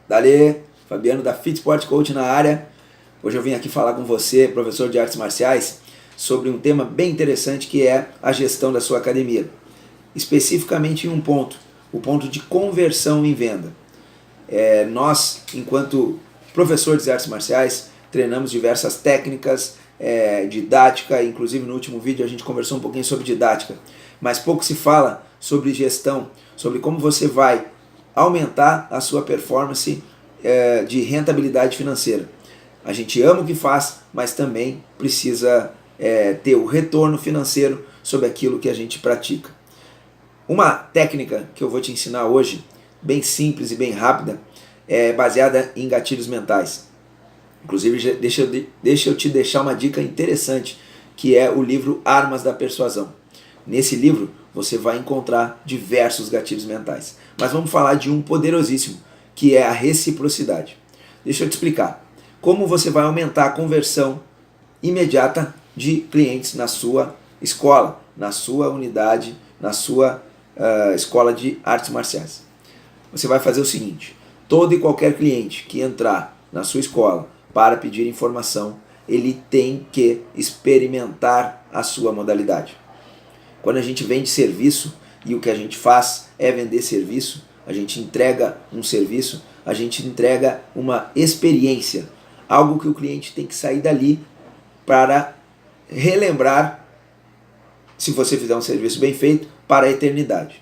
Dale, Fabiano da Fit Sport Coach na área. Hoje eu vim aqui falar com você, professor de artes marciais, sobre um tema bem interessante que é a gestão da sua academia. Especificamente em um ponto, o ponto de conversão em venda. Nós, enquanto professores de artes marciais, treinamos diversas técnicas, didática, inclusive no último vídeo a gente conversou um pouquinho sobre didática, mas pouco se fala sobre gestão, sobre como você vai aumentar a sua performance de rentabilidade financeira. A gente ama o que faz, mas também precisa ter o retorno financeiro sobre aquilo que a gente pratica. Uma técnica que eu vou te ensinar hoje, bem simples e bem rápida, é baseada em gatilhos mentais. Inclusive, deixa eu te deixar uma dica interessante, que é o livro Armas da Persuasão. Nesse livro, você vai encontrar diversos gatilhos mentais. Mas vamos falar de um poderosíssimo, que é a reciprocidade. Deixa eu te explicar. Como você vai aumentar a conversão imediata de clientes na sua escola, na sua unidade, na sua escola de artes marciais. Você vai fazer o seguinte: todo e qualquer cliente que entrar na sua escola para pedir informação, ele tem que experimentar a sua modalidade. Quando a gente vende serviço, e o que a gente faz é vender serviço, a gente entrega um serviço, a gente entrega uma experiência, algo que o cliente tem que sair dali para relembrar, se você fizer um serviço bem feito, para a eternidade.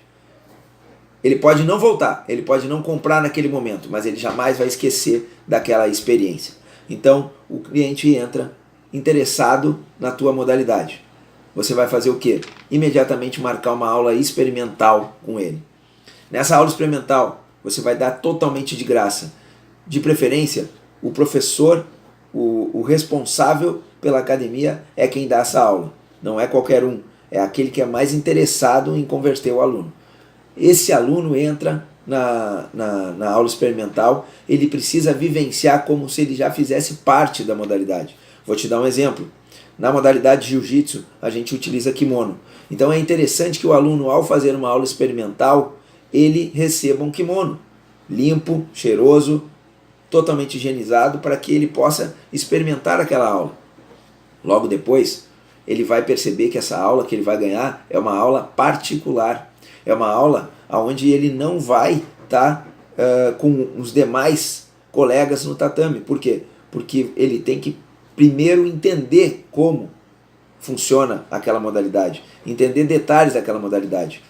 Ele pode não voltar, ele pode não comprar naquele momento, mas ele jamais vai esquecer daquela experiência. Então, o cliente entra interessado na tua modalidade. Você vai fazer o quê? Imediatamente marcar uma aula experimental com ele. Nessa aula experimental, você vai dar totalmente de graça. De preferência, o professor, o responsável pela academia é quem dá essa aula. Não é qualquer um, é aquele que é mais interessado em converter o aluno. Esse aluno entra na aula experimental, ele precisa vivenciar como se ele já fizesse parte da modalidade. Vou te dar um exemplo. Na modalidade de jiu-jitsu, a gente utiliza kimono. Então é interessante que o aluno, ao fazer uma aula experimental, ele receba um kimono limpo, cheiroso, totalmente higienizado, para que ele possa experimentar aquela aula. Logo depois, ele vai perceber que essa aula que ele vai ganhar é uma aula particular. É uma aula onde ele não vai estar com os demais colegas no tatame. Por quê? Porque ele tem que primeiro entender como funciona aquela modalidade, entender detalhes daquela modalidade.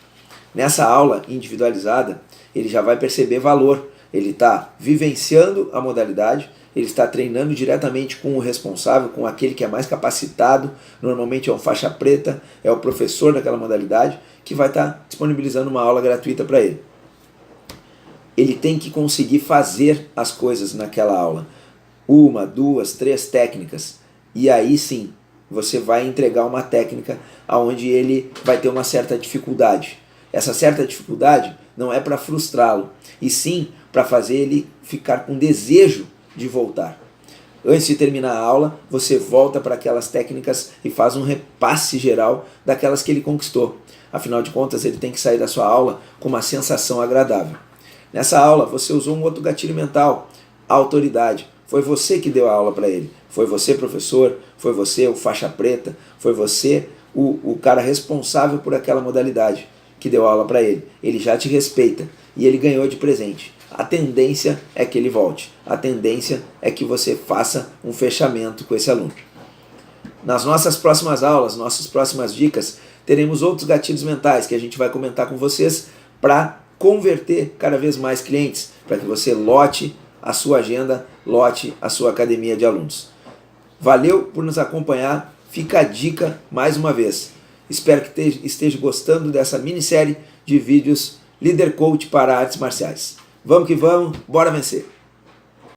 Nessa aula individualizada, ele já vai perceber valor. Ele está vivenciando a modalidade, ele está treinando diretamente com o responsável, com aquele que é mais capacitado, normalmente é um faixa preta, é o professor daquela modalidade, que vai estar disponibilizando uma aula gratuita para ele. Ele tem que conseguir fazer as coisas naquela aula. 1, 2, 3 técnicas. E aí sim, você vai entregar uma técnica onde ele vai ter uma certa dificuldade. Essa certa dificuldade não é para frustrá-lo, e sim para fazer ele ficar com desejo de voltar. Antes de terminar a aula, você volta para aquelas técnicas e faz um repasse geral daquelas que ele conquistou. Afinal de contas, ele tem que sair da sua aula com uma sensação agradável. Nessa aula, você usou um outro gatilho mental, a autoridade. Foi você que deu a aula para ele. Foi você, professor, foi você, o faixa preta, foi você, o cara responsável por aquela modalidade que deu aula para ele. Ele já te respeita e ele ganhou de presente. A tendência é que ele volte. A tendência é que você faça um fechamento com esse aluno. Nas nossas próximas aulas, nossas próximas dicas, teremos outros gatilhos mentais que a gente vai comentar com vocês para converter cada vez mais clientes, para que você lote a sua agenda, lote a sua academia de alunos. Valeu por nos acompanhar. Fica a dica mais uma vez. Espero que esteja gostando dessa minissérie de vídeos Líder Coach para artes marciais. Vamos que vamos, bora vencer!